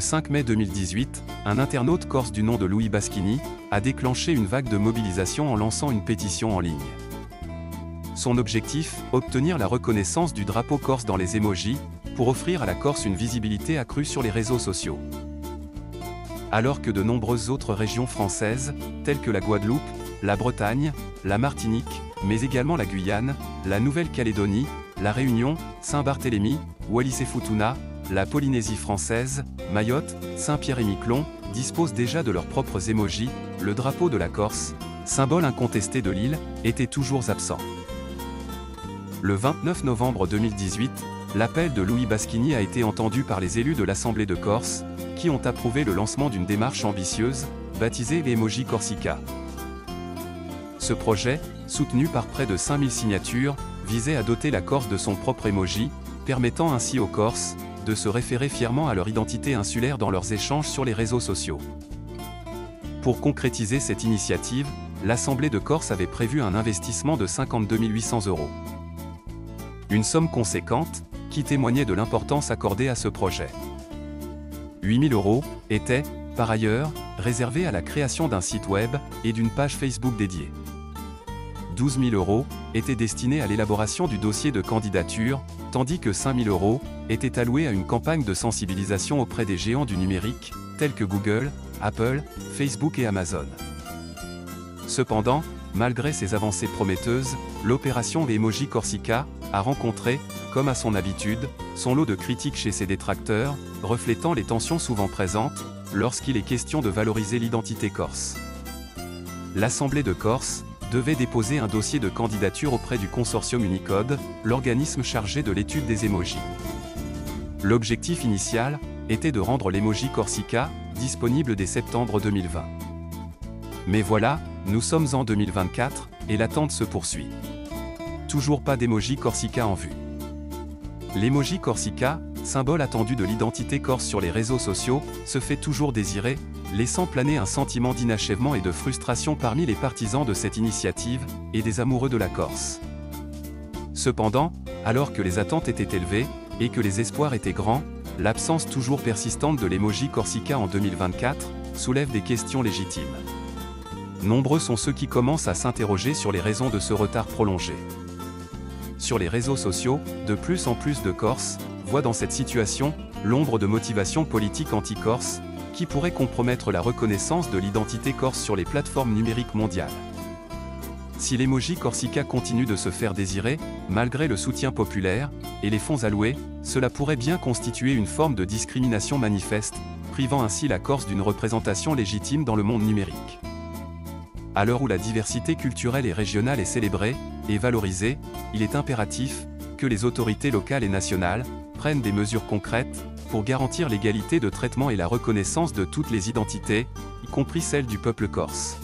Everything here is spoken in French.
5 mai 2018, un internaute corse du nom de Louis Baschini a déclenché une vague de mobilisation en lançant une pétition en ligne. Son objectif, obtenir la reconnaissance du drapeau corse dans les émojis, pour offrir à la Corse une visibilité accrue sur les réseaux sociaux. Alors que de nombreuses autres régions françaises, telles que la Guadeloupe, la Bretagne, la Martinique, mais également la Guyane, la Nouvelle-Calédonie, la Réunion, Saint-Barthélemy, Wallis-et-Futuna, la Polynésie française, Mayotte, Saint-Pierre-et-Miquelon, disposent déjà de leurs propres émojis, le drapeau de la Corse, symbole incontesté de l'île, était toujours absent. Le 29 novembre 2018, l'appel de Louis Baschini a été entendu par les élus de l'Assemblée de Corse, qui ont approuvé le lancement d'une démarche ambitieuse, baptisée Emoji Corsica. Ce projet, soutenu par près de 5000 signatures, visait à doter la Corse de son propre emoji, permettant ainsi aux Corses de se référer fièrement à leur identité insulaire dans leurs échanges sur les réseaux sociaux. Pour concrétiser cette initiative, l'Assemblée de Corse avait prévu un investissement de 52 800 €. Une somme conséquente, qui témoignait de l'importance accordée à ce projet. 8 000 € étaient, par ailleurs, réservés à la création d'un site web et d'une page Facebook dédiée. 12 000 € étaient destinés à l'élaboration du dossier de candidature, tandis que 5 000 € étaient alloués à une campagne de sensibilisation auprès des géants du numérique, tels que Google, Apple, Facebook et Amazon. Cependant, malgré ces avancées prometteuses, l'opération Emoji Corsica a rencontré, comme à son habitude, son lot de critiques chez ses détracteurs, reflétant les tensions souvent présentes lorsqu'il est question de valoriser l'identité corse. L'Assemblée de Corse devait déposer un dossier de candidature auprès du consortium Unicode, l'organisme chargé de l'étude des émojis. L'objectif initial était de rendre l'Emoji Corsica disponible dès septembre 2020. Mais voilà, nous sommes en 2024, et l'attente se poursuit. Toujours pas d'Emoji Corsica en vue. L'Emoji Corsica, symbole attendu de l'identité corse sur les réseaux sociaux, se fait toujours désirer, laissant planer un sentiment d'inachèvement et de frustration parmi les partisans de cette initiative, et des amoureux de la Corse. Cependant, alors que les attentes étaient élevées, et que les espoirs étaient grands, l'absence toujours persistante de l'Emoji Corsica en 2024 soulève des questions légitimes. Nombreux sont ceux qui commencent à s'interroger sur les raisons de ce retard prolongé. Sur les réseaux sociaux, de plus en plus de Corses voient dans cette situation l'ombre de motivations politiques anti-corse, qui pourraient compromettre la reconnaissance de l'identité corse sur les plateformes numériques mondiales. Si l'Emoji Corsica continue de se faire désirer, malgré le soutien populaire et les fonds alloués, cela pourrait bien constituer une forme de discrimination manifeste, privant ainsi la Corse d'une représentation légitime dans le monde numérique. À l'heure où la diversité culturelle et régionale est célébrée et valorisée, il est impératif que les autorités locales et nationales prennent des mesures concrètes pour garantir l'égalité de traitement et la reconnaissance de toutes les identités, y compris celle du peuple corse.